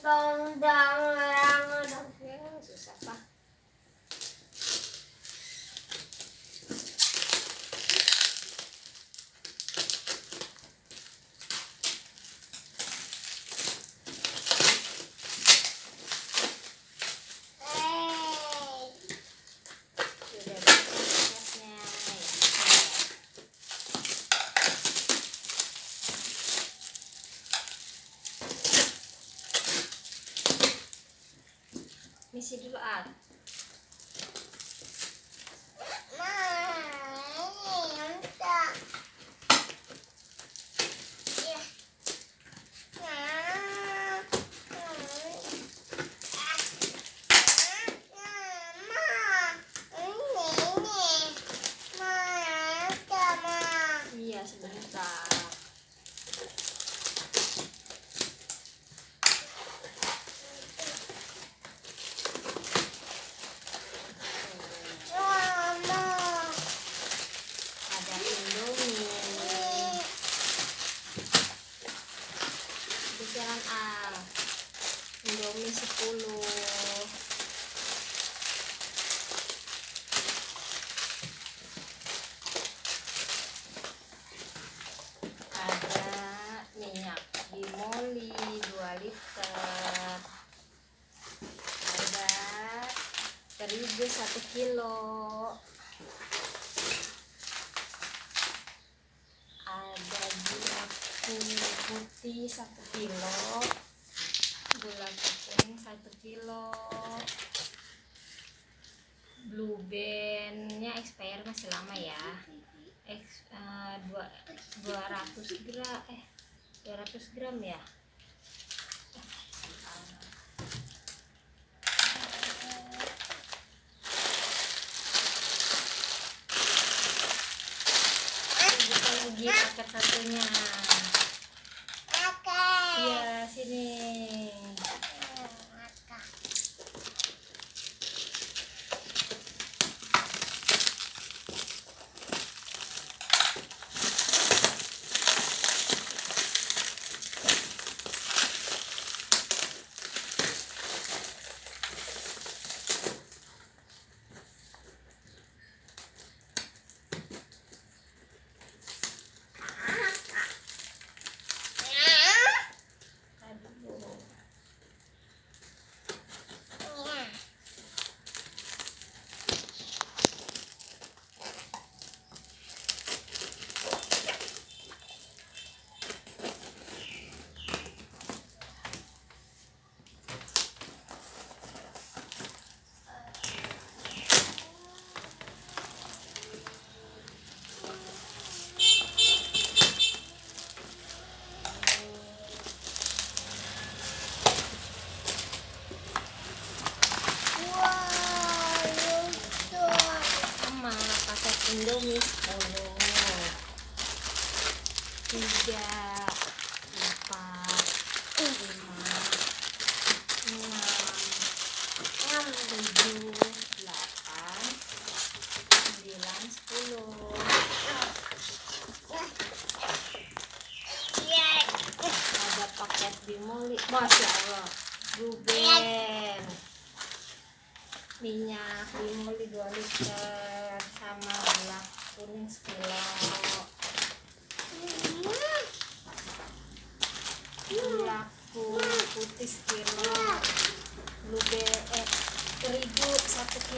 Dong susah pak. Misi dulu ah. Iya sebentar. Indomie 10. Ada minyak bimoli 2 liter. Ada terigu 1 kilo. Ada gula putih 1 kilo. Gula kuning 1 kilo. Blue Band-nya expire masih lama ya. 200 gram ya. Buka lagi paket satunya. Iya sini. Indomie 10, 3, 4, 5, 6, 7, 8, 9, 10. Ada paket bimoli, masya Allah. Blue Band, minyak bimoli 2 liter, sama gula kuning 1 kilo. Gula kuning